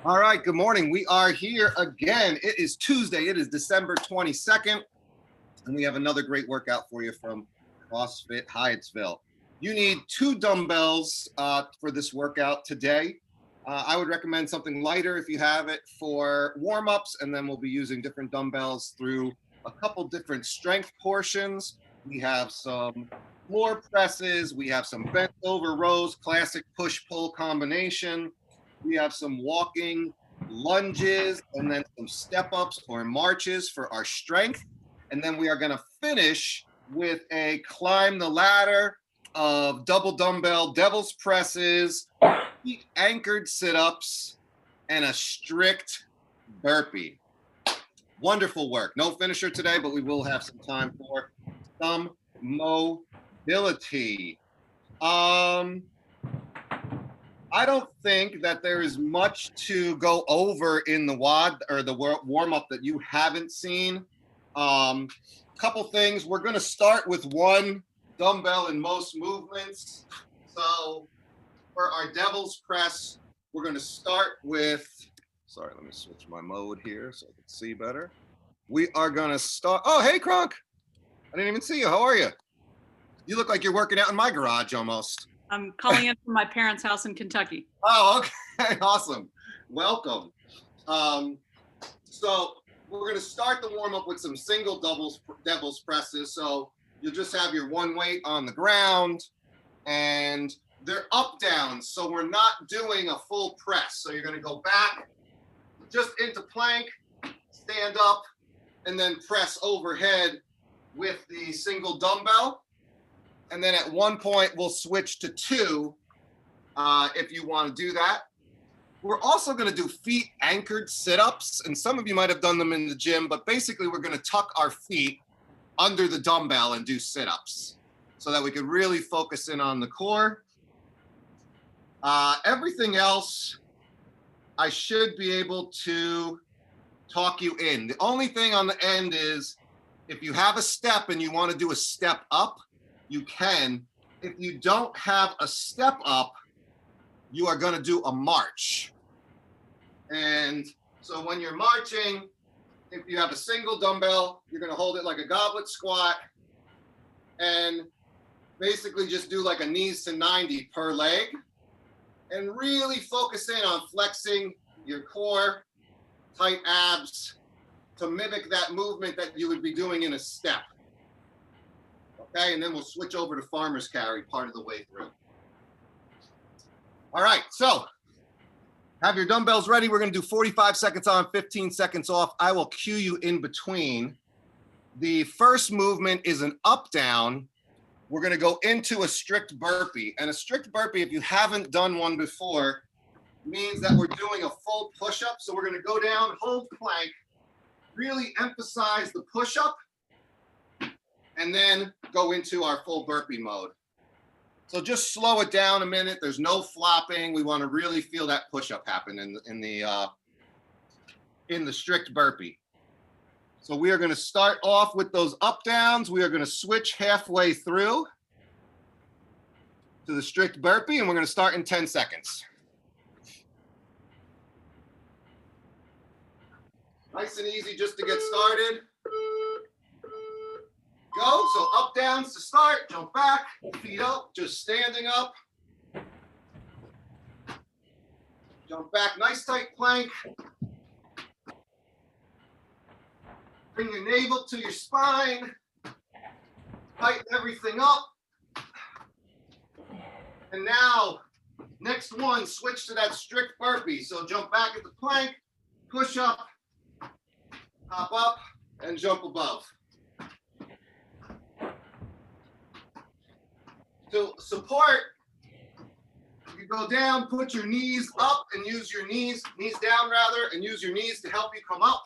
All right, good morning. We are here again. It is Tuesday. It is December 22nd, and we have another great workout for you from CrossFit Hyattsville. You need 2 dumbbells for this workout today. I would recommend something lighter if you have it for warm-ups, and then we'll be using different dumbbells through a couple different strength portions. We have some floor presses. We have some bent over rows, classic push-pull combination. We have some walking lunges and then some step ups or marches for our strength. And then we are going to finish with a climb the ladder of double dumbbell devil's presses, feet anchored sit-ups, and a strict burpee. Wonderful work. No finisher today, but we will have some time for some mobility. I don't think that there is much to go over in the WOD or the warm-up that you haven't seen. Couple things. We're going to start with 1 dumbbell in most movements. So for our devil's press, we're going to start with, sorry, let me switch my mode here so I can see better. We are going to start, oh, hey, Kronk. I didn't even see you. How are you? You look like you're working out in my garage almost. I'm calling in from my parents' house in Kentucky. Oh, okay. Awesome. Welcome. So we're going to start the warm-up with some single devil's presses. So you'll just have your 1 weight on the ground, and they're up, down. So we're not doing a full press. So you're going to go back just into plank, stand up, and then press overhead with the single dumbbell. And then at one point, we'll switch to 2 if you want to do that. We're also going to do feet anchored sit-ups. And some of you might have done them in the gym, but basically we're going to tuck our feet under the dumbbell and do sit-ups so that we can really focus in on the core. Everything else, I should be able to talk you in. The only thing on the end is if you have a step and you want to do a step up, you can. If you don't have a step up, you are going to do a march. And so when you're marching, if you have a single dumbbell, you're going to hold it like a goblet squat and basically just do like a knees to 90 per leg and really focus in on flexing your core, tight abs to mimic that movement that you would be doing in a step. Okay, and then we'll switch over to farmer's carry part of the way through. All right, so have your dumbbells ready. We're going to do 45 seconds on, 15 seconds off. I will cue you in between. The first movement is an up down. We're going to go into a strict burpee. And a strict burpee, if you haven't done one before, means that we're doing a full push-up. So we're going to go down, hold plank, really emphasize the push-up, and then go into our full burpee mode. So just slow it down a minute. There's no flopping. We want to really feel that push-up happen in the strict burpee. So we are going to start off with those up downs. We are going to switch halfway through to the strict burpee, and we're going to start in 10 seconds. Nice and easy just to get started. Go, so up, downs to start, jump back, feet up, just standing up. Jump back, nice tight plank. Bring your navel to your spine. Tighten everything up. And now, next one, switch to that strict burpee. So jump back at the plank, push up, hop up, and jump above. To support, you go down, put your knees up and use your knees down rather, and use your knees to help you come up.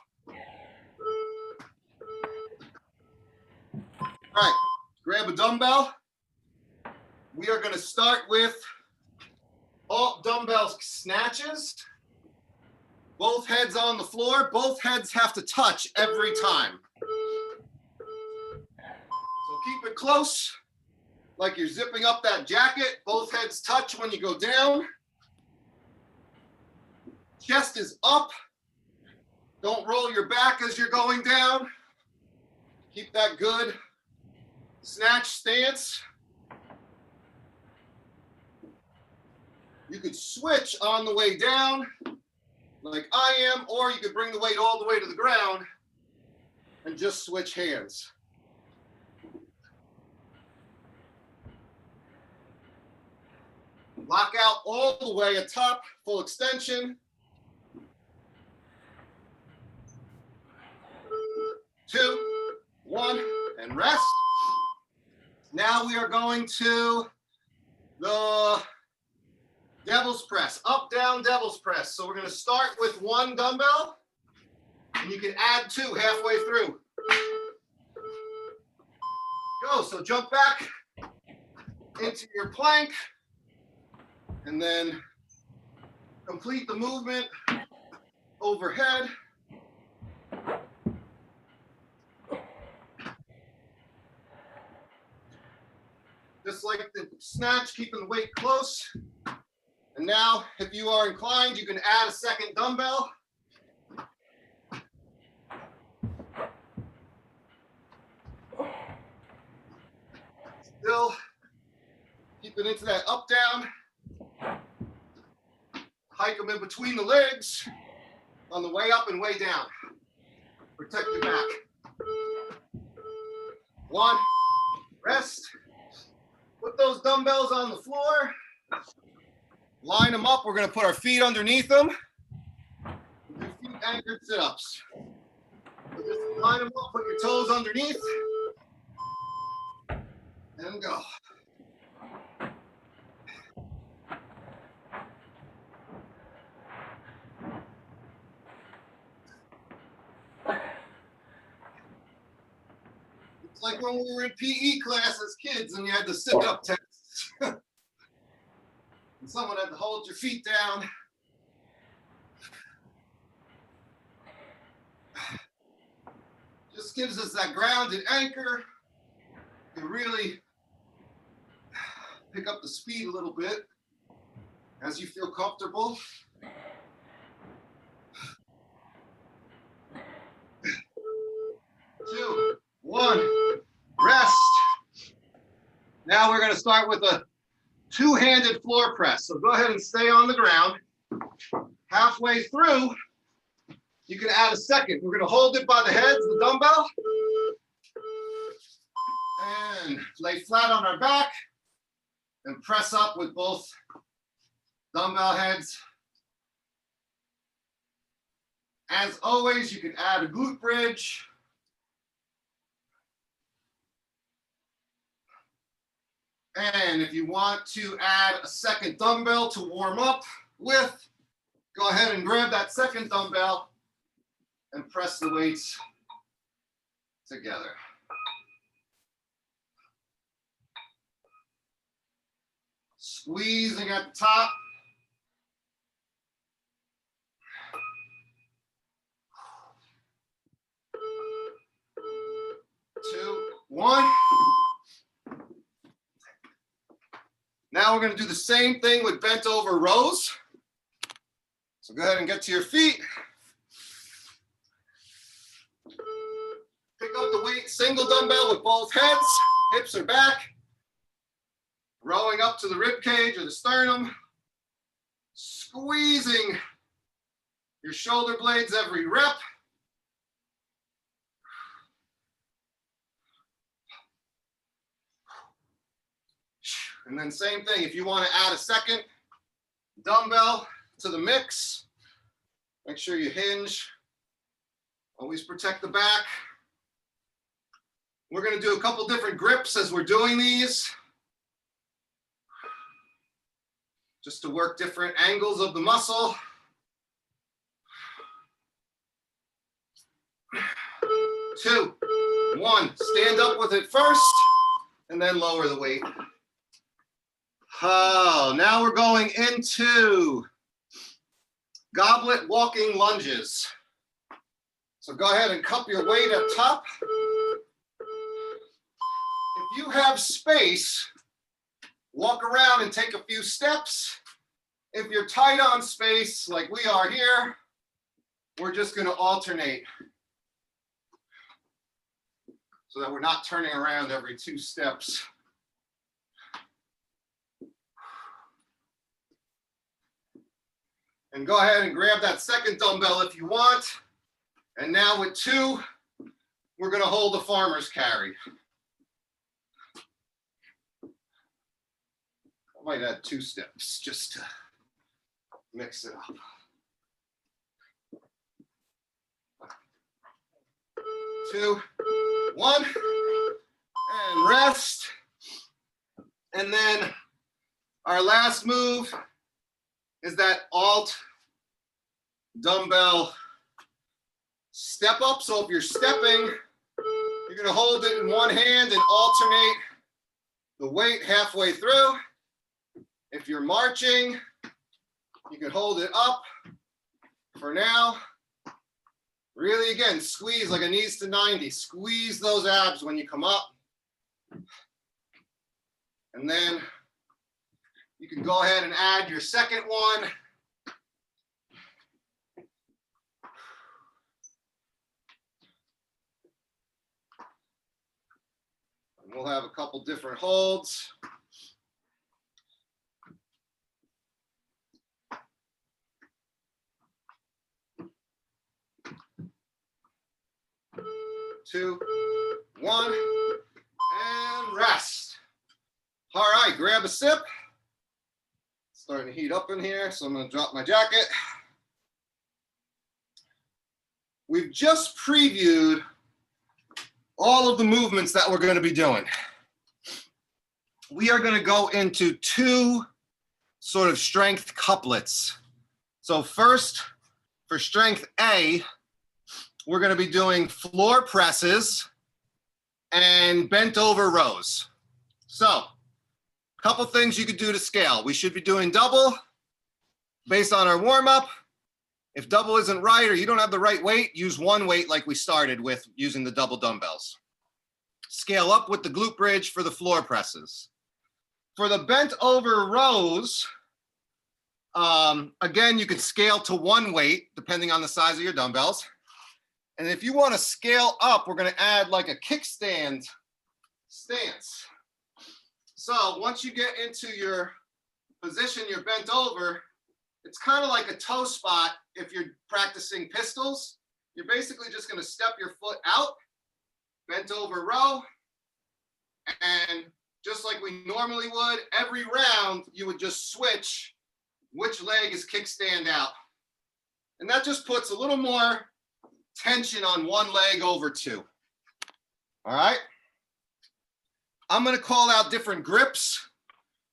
All right, grab a dumbbell. We are going to start with all dumbbell snatches. Both heads on the floor. Both heads have to touch every time. So keep it close, like you're zipping up that jacket. Both heads touch when you go down. Chest is up. Don't roll your back as you're going down. Keep that good snatch stance. You could switch on the way down like I am, or you could bring the weight all the way to the ground and just switch hands. Lock out all the way atop, full extension. 2, 1, and rest. Now we are going to the devil's press, up, down, devil's press. So we're going to start with 1 dumbbell, and you can add 2 halfway through. Go, so jump back into your plank, and then complete the movement overhead. Just like the snatch, keeping the weight close. And now, if you are inclined, you can add a second dumbbell. Still keep it into that up, down. Hike them in between the legs on the way up and way down. Protect your back. 1, rest. Put those dumbbells on the floor. Line them up. We're going to put our feet underneath them. Do feet anchored sit-ups. So just line them up, put your toes underneath, and go. It's like when we were in PE class as kids and you had the sit-up tests. And someone had to hold your feet down. Just gives us that grounded anchor to really pick up the speed a little bit as you feel comfortable. 2, 1, rest. Now we're going to start with a 2-handed floor press. So go ahead and stay on the ground. Halfway through, you can add a second. We're going to hold it by the heads, the dumbbell, and lay flat on our back and press up with both dumbbell heads. As always, you can add a glute bridge. And if you want to add a second dumbbell to warm up with, go ahead and grab that second dumbbell and press the weights together. Squeezing at the top. 2, 1. Now we're going to do the same thing with bent over rows. So go ahead and get to your feet. Pick up the weight, single dumbbell with both heads. Hips are back. Rowing up to the rib cage or the sternum. Squeezing your shoulder blades every rep. And then same thing, if you want to add a second dumbbell to the mix, make sure you hinge. Always protect the back. We're going to do a couple different grips as we're doing these, just to work different angles of the muscle. 2, 1, stand up with it first, and then lower the weight. Oh, now we're going into goblet walking lunges. So go ahead and cup your weight up top. If you have space, walk around and take a few steps. If you're tight on space like we are here, we're just going to alternate so that we're not turning around every 2 steps. And go ahead and grab that second dumbbell if you want. And now with 2, we're going to hold the farmer's carry. I might add 2 steps just to mix it up. 2, 1, and rest. And then our last move is that alt dumbbell step up. So if you're stepping, you're going to hold it in one hand and alternate the weight halfway through. If you're marching, you can hold it up for now. Really, again, squeeze like a knees to 90. Squeeze those abs when you come up. And then you can go ahead and add your second one. And we'll have a couple different holds. Two, 1, and rest. All right, grab a sip. It's starting to heat up in here, so I'm going to drop my jacket. We've just previewed all of the movements that we're going to be doing. We are going to go into 2 sort of strength couplets. So first, for strength A, we're going to be doing floor presses and bent over rows. So a couple things you could do to scale. We should be doing double based on our warm up. If double isn't right or you don't have the right weight, use one weight like we started with using the double dumbbells. Scale up with the glute bridge for the floor presses. For the bent over rows, again, you could scale to one weight depending on the size of your dumbbells. And if you want to scale up, we're going to add like a kickstand stance. So once you get into your position, you're bent over, it's kind of like a toe spot if you're practicing pistols. You're basically just going to step your foot out, bent over row, and just like we normally would, every round you would just switch which leg is kickstand out. And that just puts a little more tension on one leg over 2. All right. I'm going to call out different grips.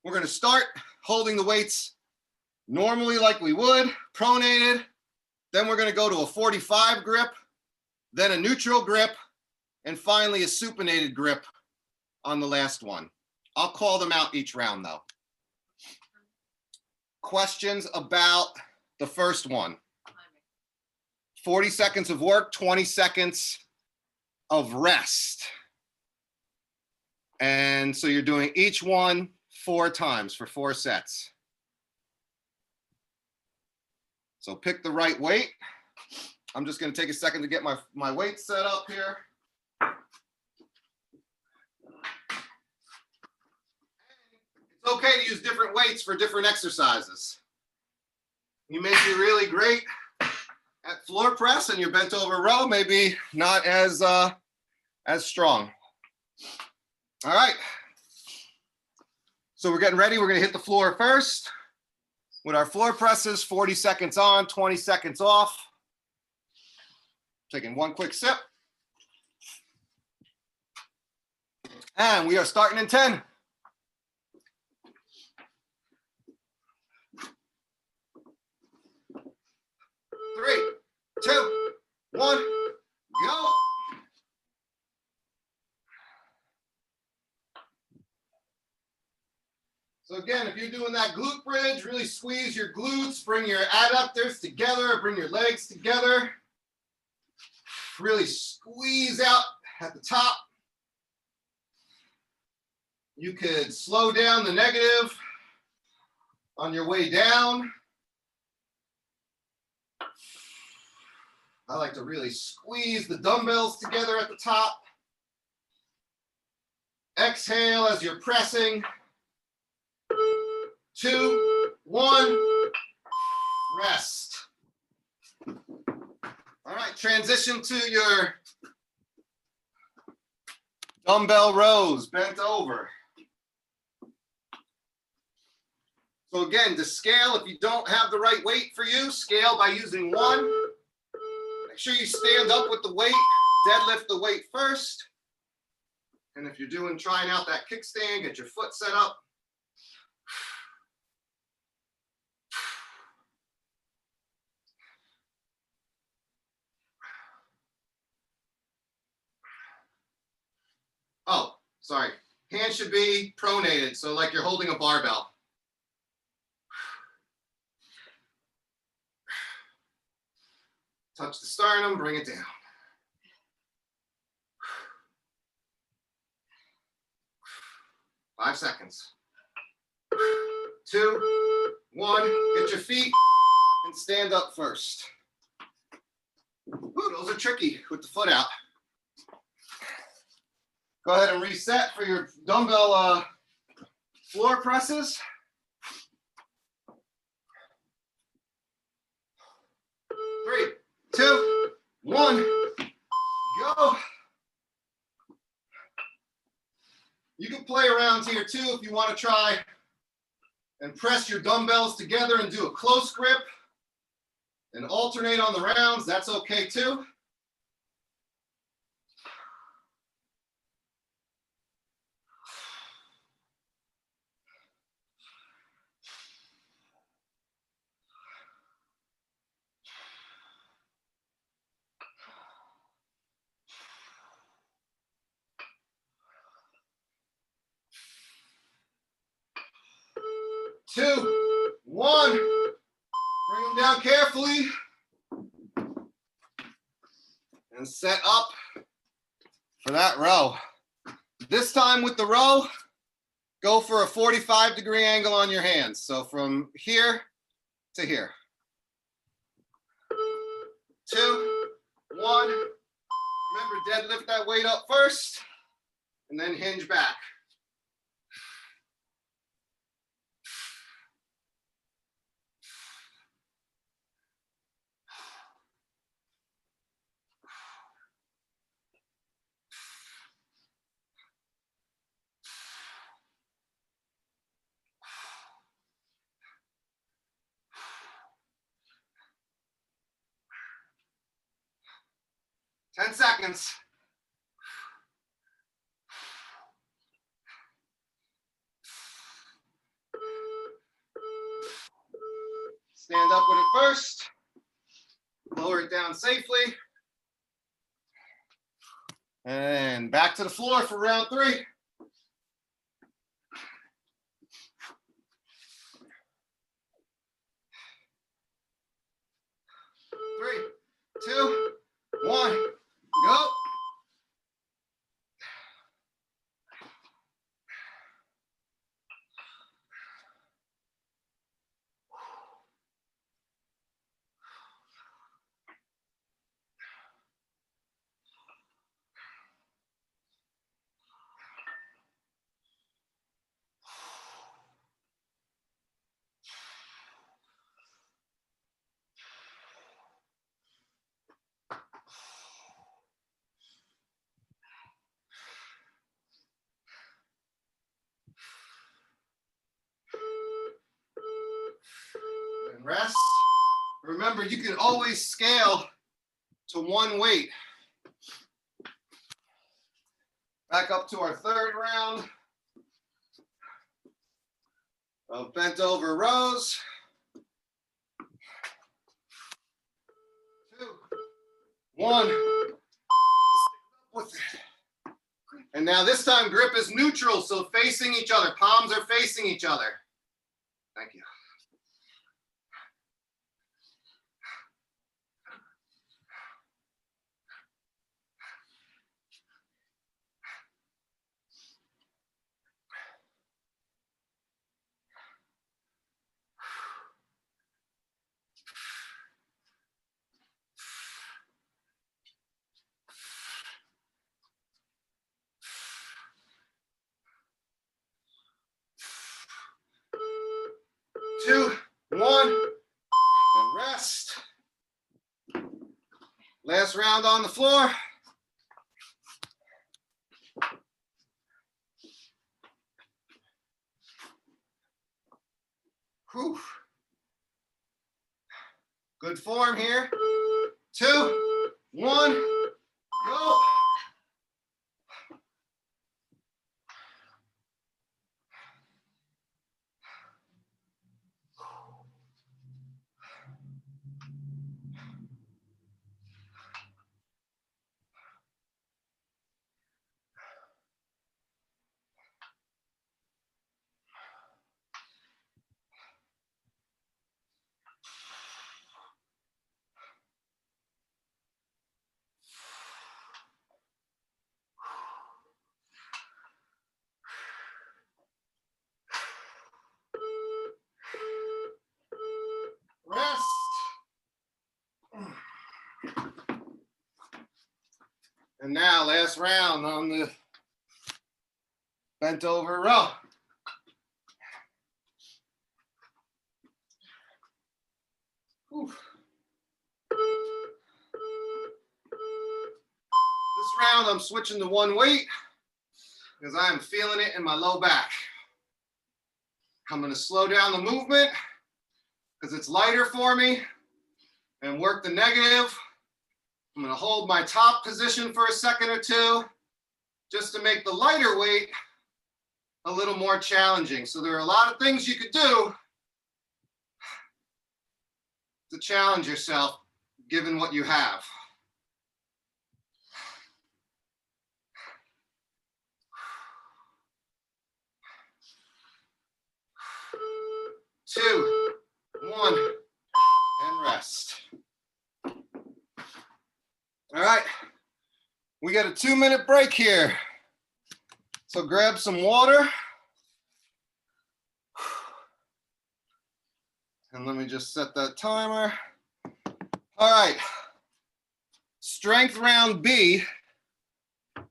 We're going to start holding the weights normally like we would, pronated. Then we're going to go to a 45 grip, then a neutral grip, and finally a supinated grip on the last one. I'll call them out each round though. Questions about the first one? 40 seconds of work, 20 seconds of rest. And so you're doing each one 4 times for 4 sets. So pick the right weight. I'm just going to take a second to get my weight set up here. It's okay to use different weights for different exercises. You may be really great at floor press and your bent over row, maybe not as strong. All right. So we're getting ready. We're going to hit the floor first with our floor presses, 40 seconds on, 20 seconds off. Taking one quick sip. And we are starting in 10. 3, 2, 1, go. So again, if you're doing that glute bridge, really squeeze your glutes, bring your adductors together, bring your legs together. Really squeeze out at the top. You could slow down the negative On your way down, I like to really squeeze the dumbbells together at the top. Exhale as you're pressing. 2, 1, rest. All right, transition to your dumbbell rows, bent over. So again, to scale, if you don't have the right weight for you, scale by using 1. Make sure you stand up with the weight, deadlift the weight first. And if you're trying out that kickstand, get your foot set up. Oh, sorry. Hands should be pronated, so like you're holding a barbell. Touch the sternum, bring it down. Five seconds. 2, 1, get your feet and stand up first. Ooh, those are tricky with the foot out. Go ahead and reset for your dumbbell floor presses. 3, 2, 1, go. You can play around here too if you want to try and press your dumbbells together and do a close grip and alternate on the rounds. That's okay too. Two, 1, bring them down carefully and set up for that row. This time with the row, go for a 45-degree angle on your hands. So from here to here. 2, 1, remember deadlift that weight up first and then hinge back. Ten seconds. Stand up with it first. Lower it down safely. And back to the floor for round 3. 3, 2, 1, go. And rest. Remember, you can always scale to 1 weight. Back up to our 3rd round of bent over rows. 2, 1. And now this time grip is neutral, so facing each other. Palms are facing each other. Thank you. Last round on the floor. Whew. Good form here. 2, 1, go. Rest. And now last round on the bent over row. Whew. This round I'm switching to one weight because I am feeling it in my low back. I'm going to slow down the movement because it's lighter for me and work the negative. I'm going to hold my top position for a second or two just to make the lighter weight a little more challenging. So there are a lot of things you could do to challenge yourself given what you have. Two, 1, and rest. All right, we got a 2-minute break here. So grab some water. And let me just set that timer. All right, strength round B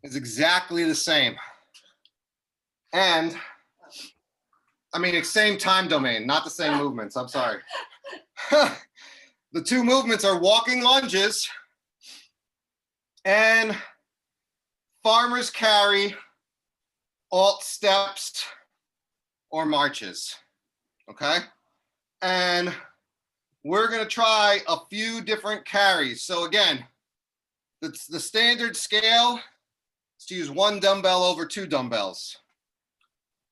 is exactly the same. And I mean, it's same time domain, not the same movements. I'm sorry. The two movements are walking lunges and farmer's carry, alt steps, or marches. Okay? And we're going to try a few different carries. So again, the standard scale is to use 1 dumbbell over 2 dumbbells.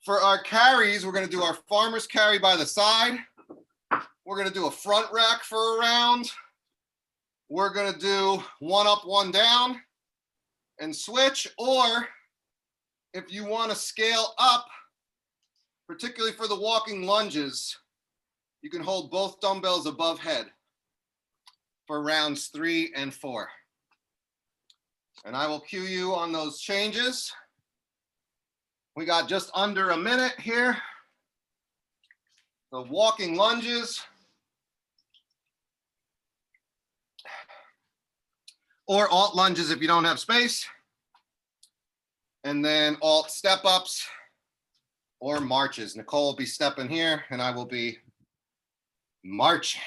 For our carries, we're going to do our farmer's carry by the side. We're going to do a front rack for a round. We're going to do 1 up, 1 down and switch. Or if you want to scale up, particularly for the walking lunges, you can hold both dumbbells above head for rounds 3 and 4. And I will cue you on those changes. We got just under a minute here. The walking lunges. Or alt lunges if you don't have space. And then alt step ups or marches. Nicole will be stepping here and I will be marching.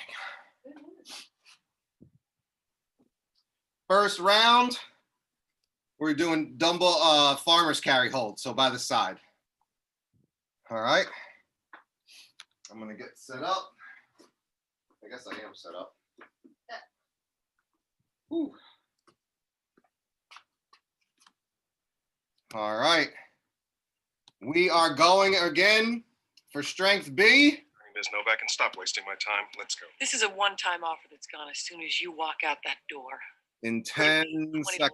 First round, we're doing dumbbell farmer's carry hold, so by the side. All right. I'm gonna get set up. I guess I am set up. Whew. All right. We are going again for strength B. There's no back and stop wasting my time. Let's go. This is a one-time offer that's gone as soon as you walk out that door. In 10 seconds.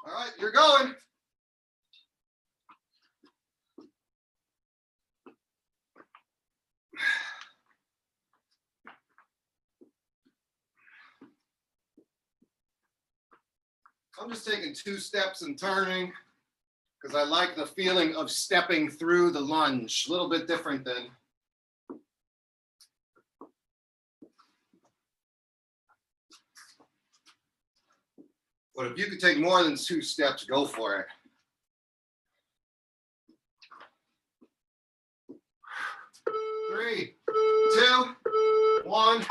All right, you're going. I'm just taking 2 steps and turning because I like the feeling of stepping through the lunge. A little bit different than but if you could take more than 2 steps, go for it. Three, 2, 1,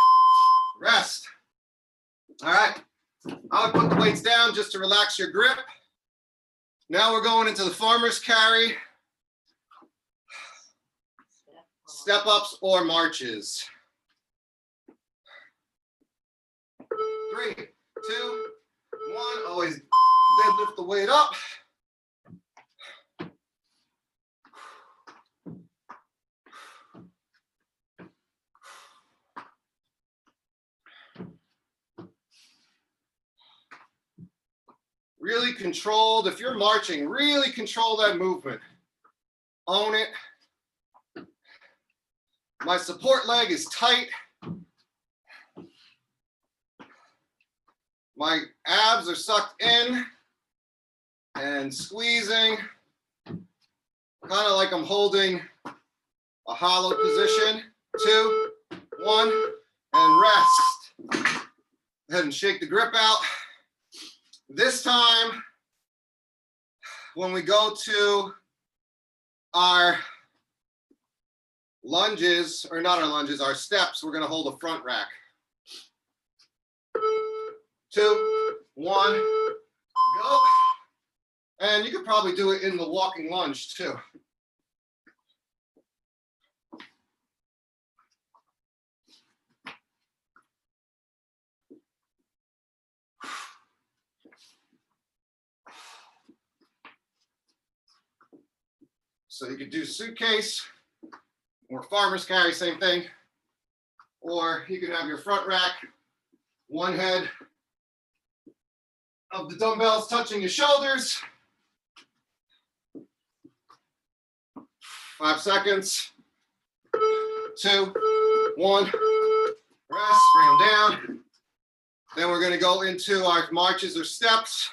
weights down just to relax your grip. Now we're going into the farmer's carry, step ups or marches. 3, 2, 1. Always deadlift the weight up. Really controlled. If you're marching, really control that movement. Own it. My support leg is tight. My abs are sucked in and squeezing, kind of like I'm holding a hollow position. 2, 1, and rest. Go ahead and shake the grip out. This time, when we go to our lunges, or not our lunges, our steps, we're going to hold a front rack. 2, 1, go. And you could probably do it in the walking lunge too. So you could do suitcase or farmer's carry, same thing. Or you could have your front rack, one head of the dumbbells touching your shoulders. 5 seconds. 2, 1. Rest, bring them down. Then we're going to go into our marches or steps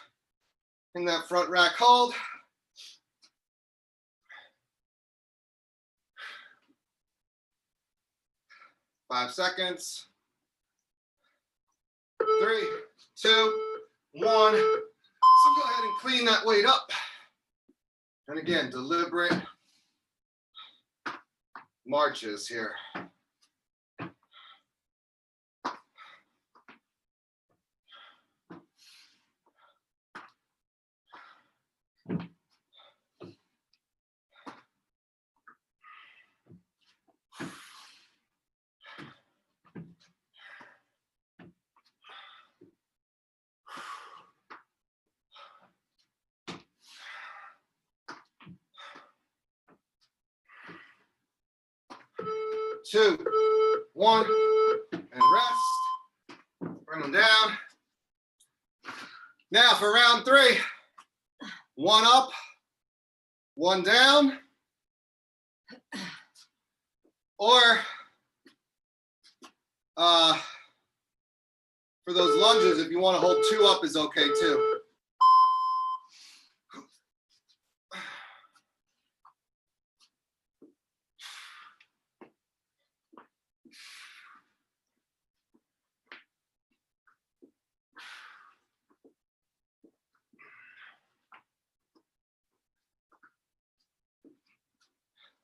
in that front rack hold. 5 seconds. 3, 2, 1. So go ahead and clean that weight up. And again, deliberate marches here. Two, 1, and rest. Bring them down. Now for round 3, 1 up, 1 down. Or for those lunges, if you want to hold 2 up is okay too.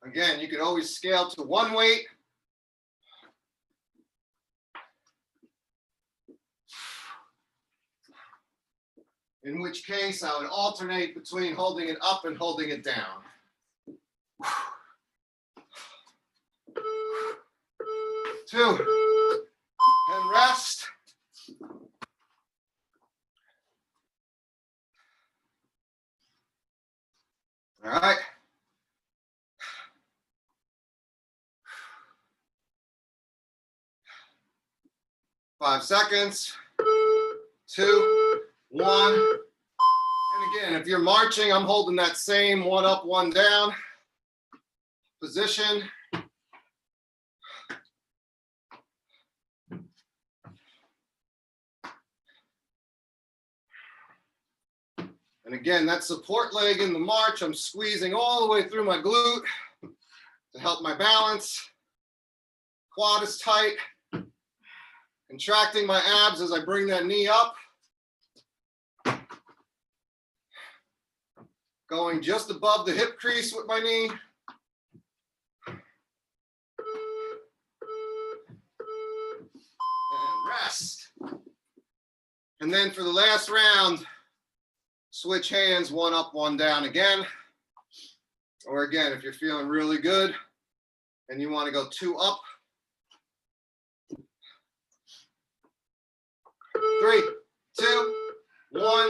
Again, you could always scale to 1 weight. In which case, I would alternate between holding it up and holding it down. 2, and rest. All right. 5 seconds. 2, 1. And again, if you're marching, I'm holding that same 1 up, 1 down position. And again, that support leg in the march, I'm squeezing all the way through my glute to help my balance. Quad is tight. Contracting my abs as I bring that knee up. Going just above the hip crease with my knee. And rest. And then for the last round, switch hands, 1 up, 1 down again. Or again, if you're feeling really good and you want to go 2 up, 3, 2, 1,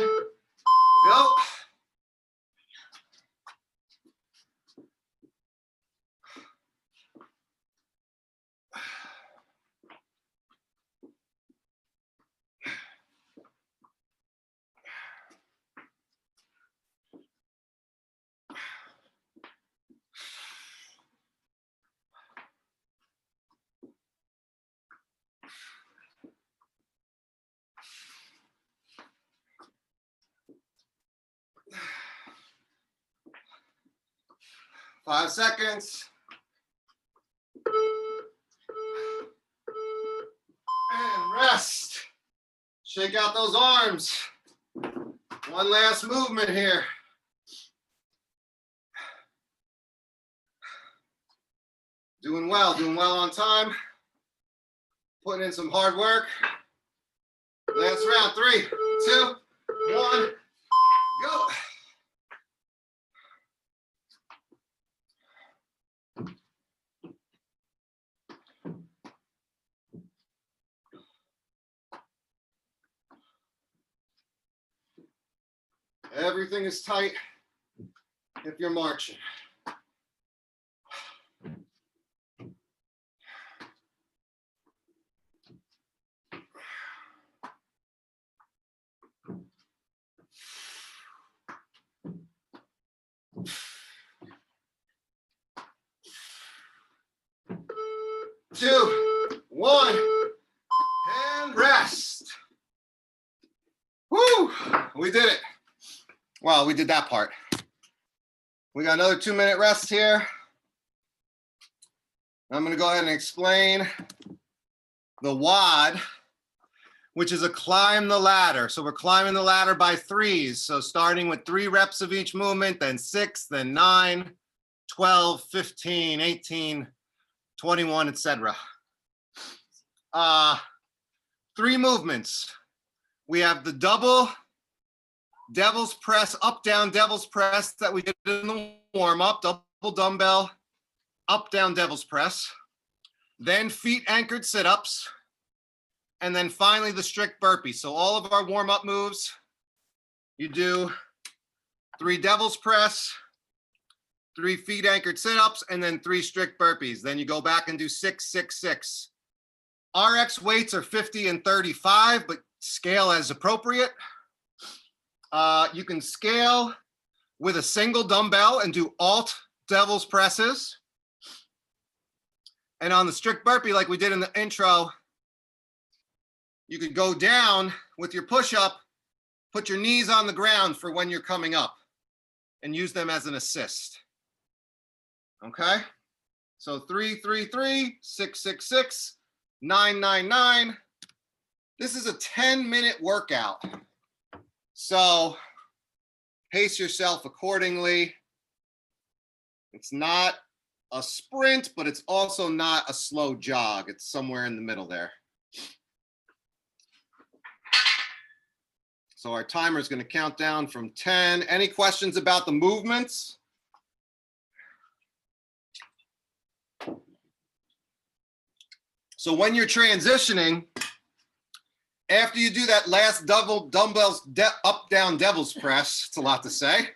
go. Five seconds. And rest. Shake out those arms. One last movement here. Doing well on time. Putting in some hard work. Last round, 3, 2, 1, go. Everything is tight if you're marching. Two, 1, and rest. Woo! We did it. Well, we did that part. We got another 2-minute rest here. I'm going to go ahead and explain the WOD, which is a climb the ladder. So we're climbing the ladder by 3s. So starting with 3 reps of each movement, then 6, then 9, 12, 15, 18, 21, etc. 3 movements. We have the double devil's press, up, down devil's press that we did in the warm up, double dumbbell, up, down devil's press. Then feet anchored sit-ups. And then finally the strict burpee. So all of our warm up moves, you do 3 devil's press, 3 feet anchored sit-ups, and then 3 strict burpees. Then you go back and do 6, 6, 6. RX weights are 50 and 35, but scale as appropriate. You can scale with a single dumbbell and do alt devil's presses. And on the strict burpee, like we did in the intro, you could go down with your push-up, put your knees on the ground for when you're coming up, and use them as an assist. Okay? So 3, 3, 3, 6, 6, 6, 9, 9, 9. This is a 10-minute workout. So pace yourself accordingly. It's not a sprint, but it's also not a slow jog. It's somewhere in the middle there. So our timer is going to count down from 10. Any questions about the movements? So when you're transitioning, after you do that last double dumbbells up, down devil's press, it's a lot to say,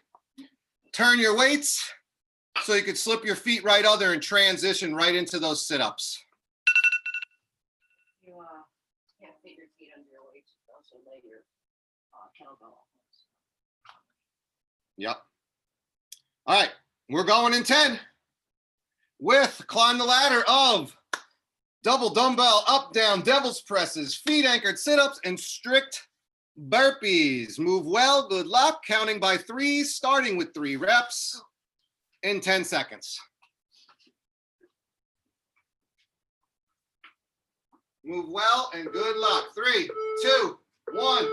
turn your weights so you could slip your feet right under and transition right into those sit-ups. You can't fit your feet under your weights. You can also lay your kettlebell. Yep. All right, we're going in 10 with climb the ladder of double dumbbell up, down devil's presses, feet anchored sit-ups, and strict burpees. Move well, good luck, counting by 3, starting with 3 reps in 10 seconds. Move well and good luck. 3, 2, 1,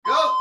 go.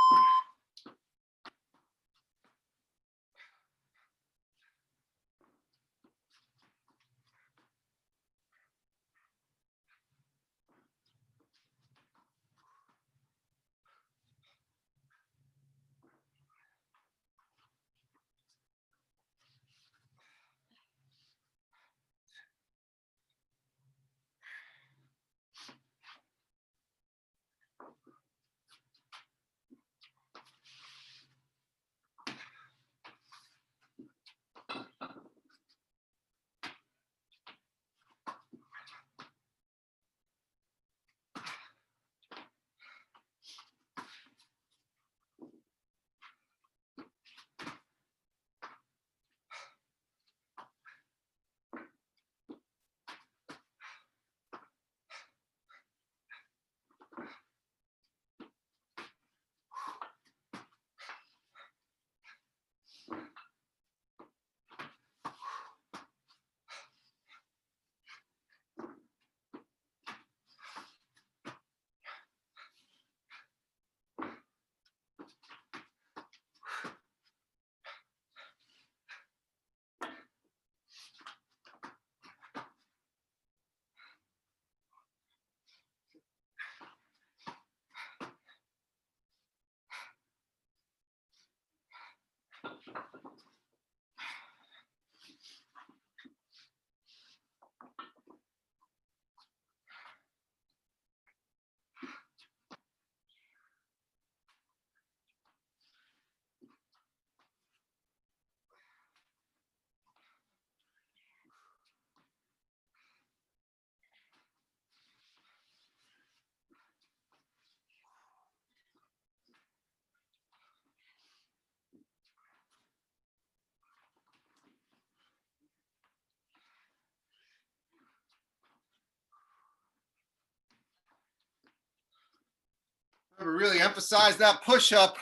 Remember, really emphasize that push-up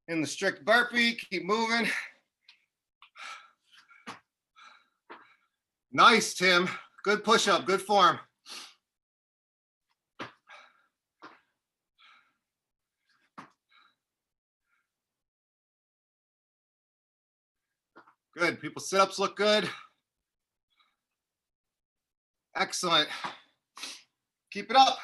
in the strict burpee. Keep moving. Nice, Tim. Good push-up, good form. Good. People sit-ups look good. Excellent. Keep it up.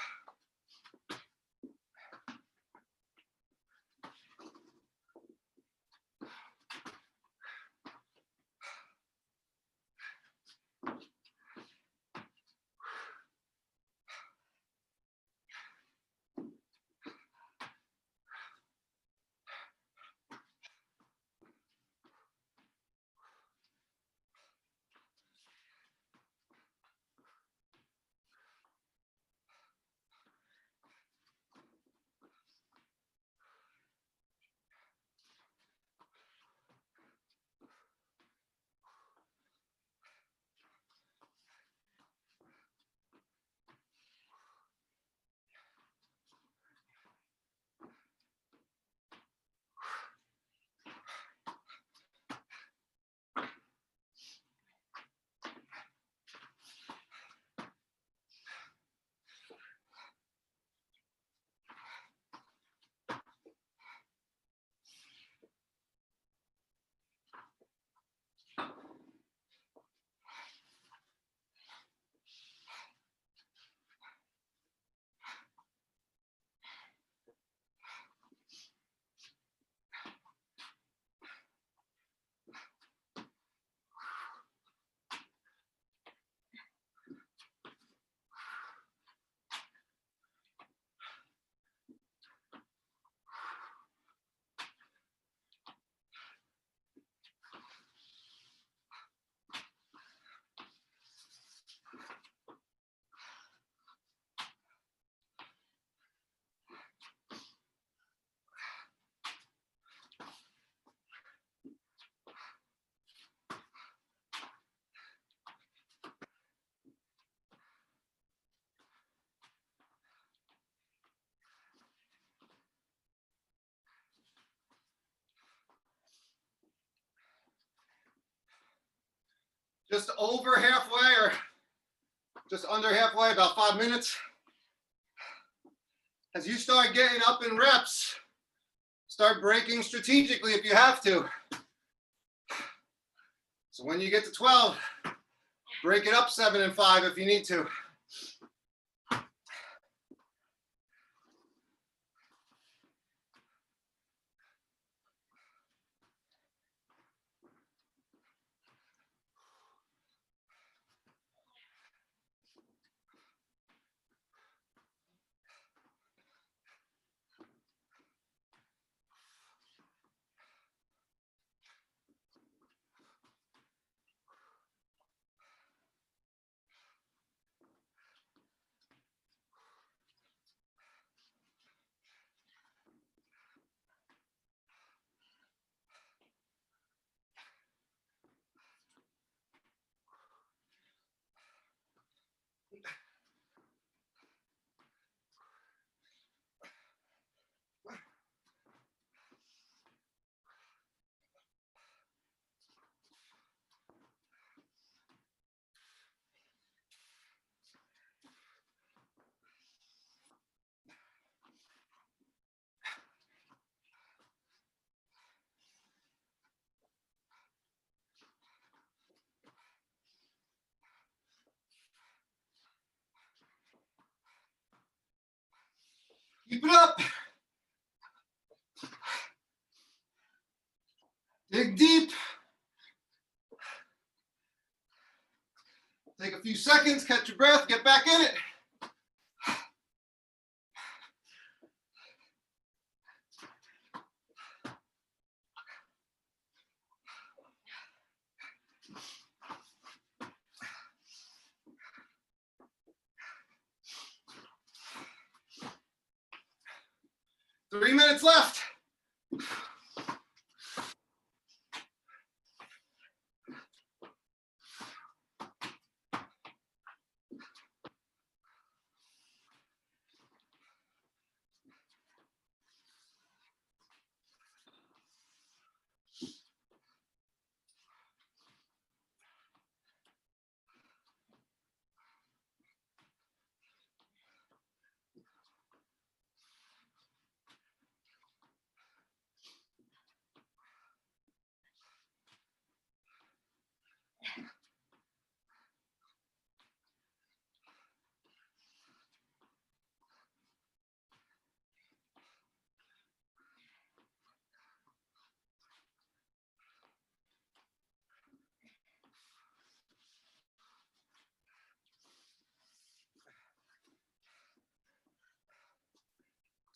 Just over halfway or just under halfway, about 5 minutes. As you start getting up in reps, start breaking strategically if you have to. So when you get to 12, break it up 7 and 5 if you need to. Keep it up. Dig deep. Take a few seconds, catch your breath, get back in it. Three minutes left.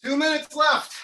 2 minutes left.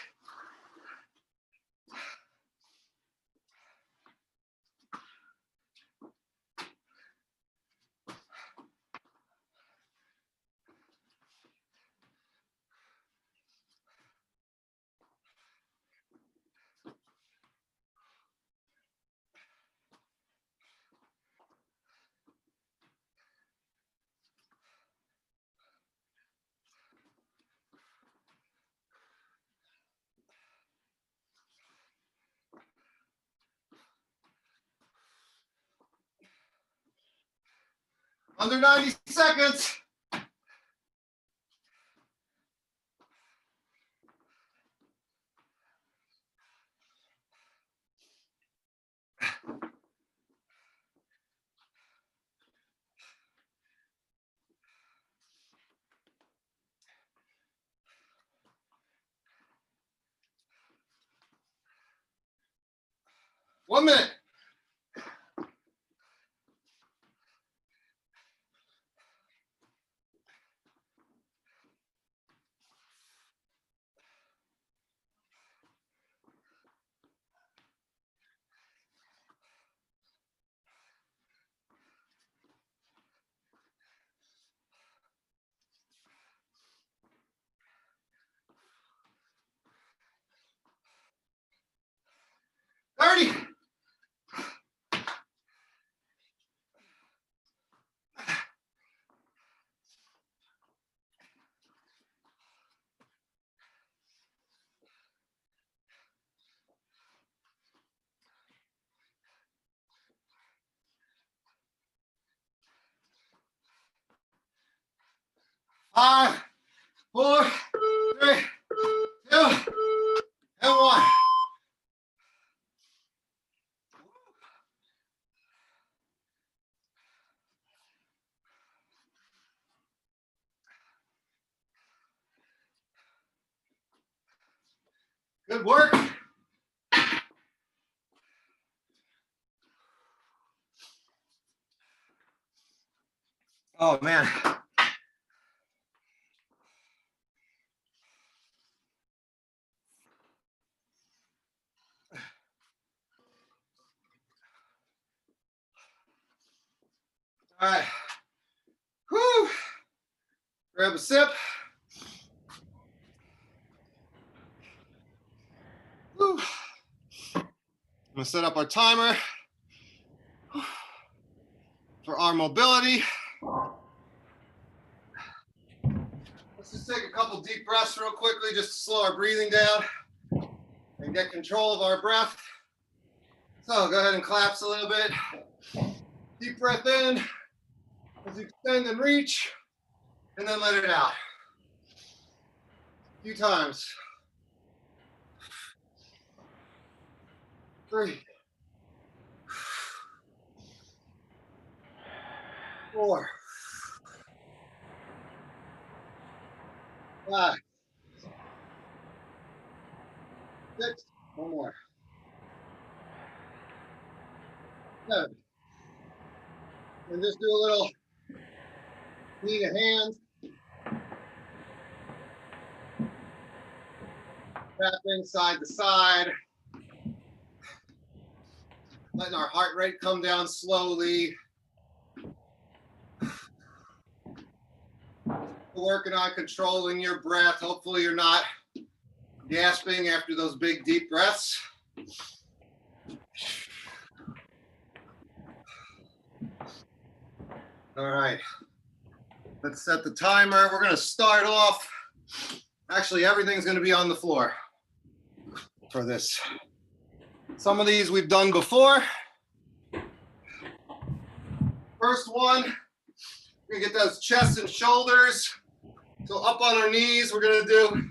Under 90 seconds. One minute. Thirty. Five, four, three, two, and one. Good work. Oh man. All right. Whew. Grab a sip. Whew. I'm gonna set up our timer for our mobility. Let's just take a couple deep breaths real quickly just to slow our breathing down and get control of our breath. So go ahead and collapse a little bit. Deep breath in as you extend and reach, and then let it out. A few times. 3, 4, 5, 6, one more. 7. And just do a little knee to hand. Tapping side to side. Letting our heart rate come down slowly. Working on controlling your breath. Hopefully you're not gasping after those big deep breaths. All right, let's set the timer. We're gonna start off. Actually, everything's gonna be on the floor for this. Some of these we've done before. First one, we're gonna get those chest and shoulders. So up on our knees, we're gonna do,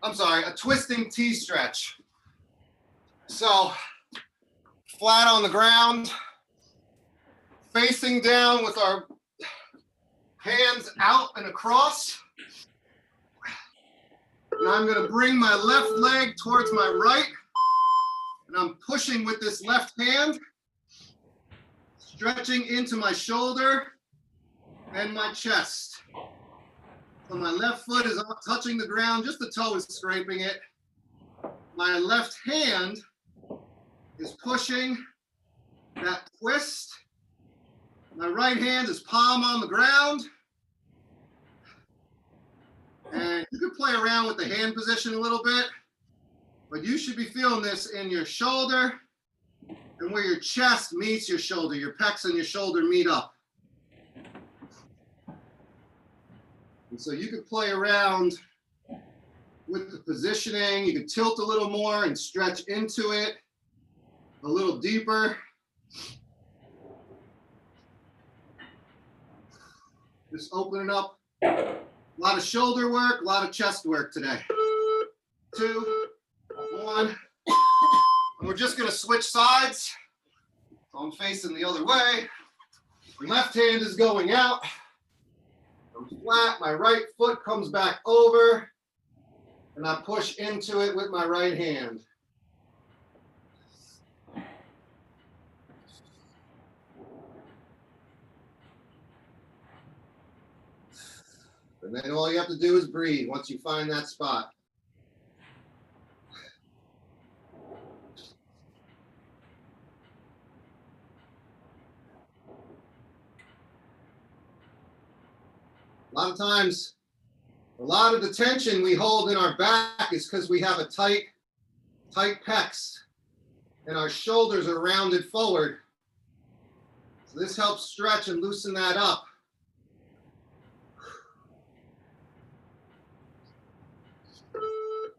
a twisting T stretch. So flat on the ground, facing down with our hands out and across. And I'm gonna bring my left leg towards my right, and I'm pushing with this left hand, stretching into my shoulder and my chest. So my left foot is touching the ground, just the toe is scraping it. My left hand is pushing that twist. My right hand is palm on the ground. And you can play around with the hand position a little bit, but you should be feeling this in your shoulder and where your chest meets your shoulder, your pecs and your shoulder meet up. And so you can play around with the positioning. You can tilt a little more and stretch into it a little deeper. Just open it up. A lot of shoulder work, a lot of chest work today. 2, 1. And we're just gonna switch sides. So I'm facing the other way. My left hand is going out. I'm flat, my right foot comes back over, and I push into it with my right hand. And then all you have to do is breathe once you find that spot. A lot of times, a lot of the tension we hold in our back is because we have a tight pecs and our shoulders are rounded forward. So this helps stretch and loosen that up.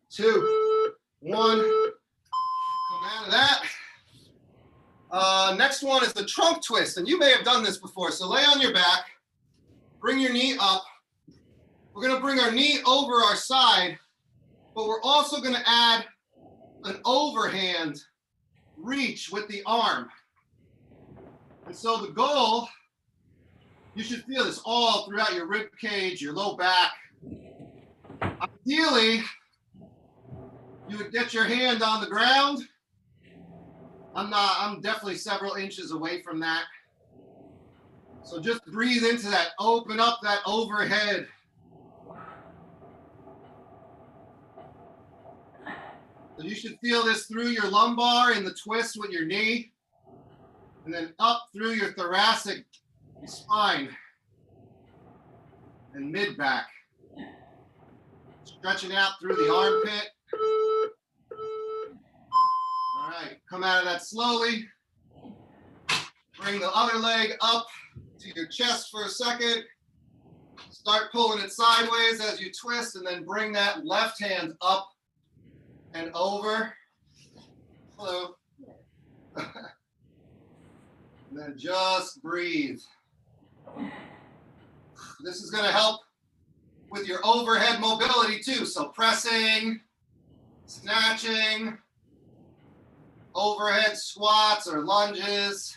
2, 1, come out of that. Next one is the trunk twist, and you may have done this before. So lay on your back, bring your knee up. We're gonna bring our knee over our side, but we're also gonna add an overhand reach with the arm. And so the goal, you should feel this all throughout your rib cage, your low back. Ideally, you would get your hand on the ground. I'm definitely several inches away from that. So just breathe into that, open up that overhead. So you should feel this through your lumbar in the twist with your knee, and then up through your thoracic spine and mid back. Stretching out through the armpit. All right, come out of that slowly. Bring the other leg up to your chest for a second. Start pulling it sideways as you twist, and then bring that left hand up and over. Hello. And then just breathe. This is going to help with your overhead mobility too. So pressing, snatching, overhead squats or lunges.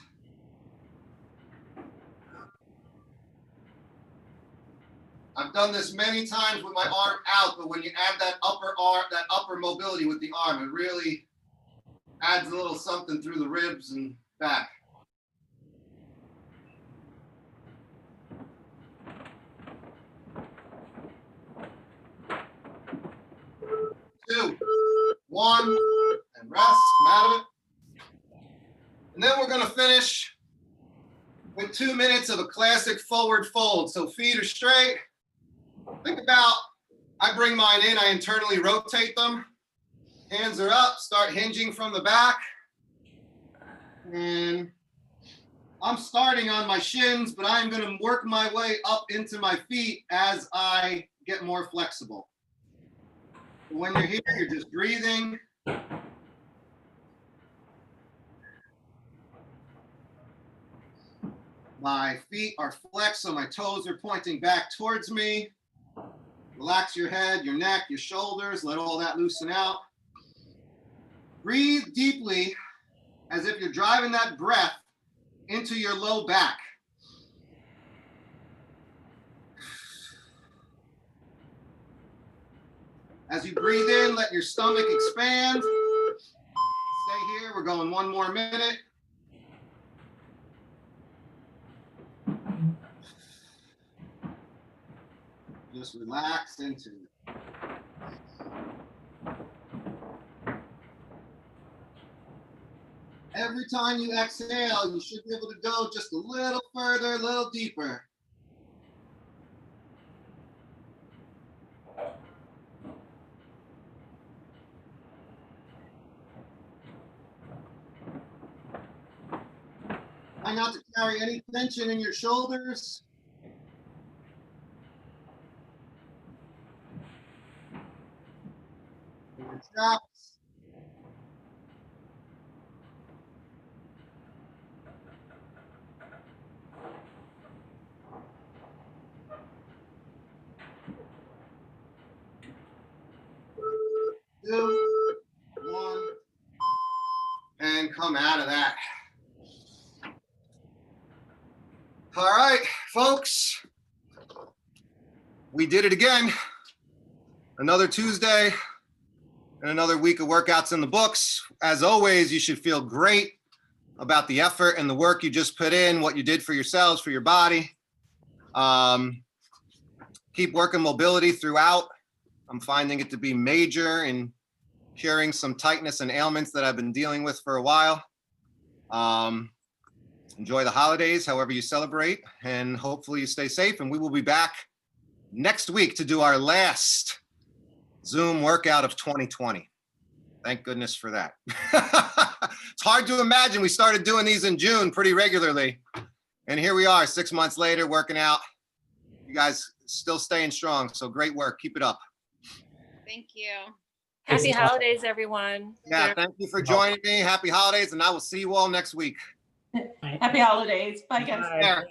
I've done this many times with my arm out, but when you add that upper mobility with the arm, it really adds a little something through the ribs and back. Two, 1, and rest, come out of it. And then we're gonna finish with 2 minutes of a classic forward fold. So feet are straight. Think about, I bring mine in, I internally rotate them. Hands are up, start hinging from the back. And I'm starting on my shins, but I'm gonna work my way up into my feet as I get more flexible. When you're here, you're just breathing. My feet are flexed, so my toes are pointing back towards me. Relax your head, your neck, your shoulders, let all that loosen out. Breathe deeply as if you're driving that breath into your low back. As you breathe in, let your stomach expand. Stay here, we're going 1 more minute. Just relax into it. Every time you exhale, you should be able to go just a little further, a little deeper. Try not to carry any tension in your shoulders. In your traps. Two, one, and come out of that. All right, folks, we did it again. Another Tuesday and another week of workouts in the books. As always, you should feel great about the effort and the work you just put in, what you did for yourselves, for your body. Keep working mobility throughout. I'm finding it to be major in curing some tightness and ailments that I've been dealing with for a while. Enjoy the holidays, however you celebrate, and hopefully you stay safe. And we will be back next week to do our last Zoom workout of 2020. Thank goodness for that. It's hard to imagine. We started doing these in June pretty regularly. And here we are 6 months later working out. You guys still staying strong. So great work. Keep it up. Thank you. Happy holidays, everyone. Yeah, thank you for joining me. Happy holidays, and I will see you all next week. Happy holidays. Bye, guys. Take care.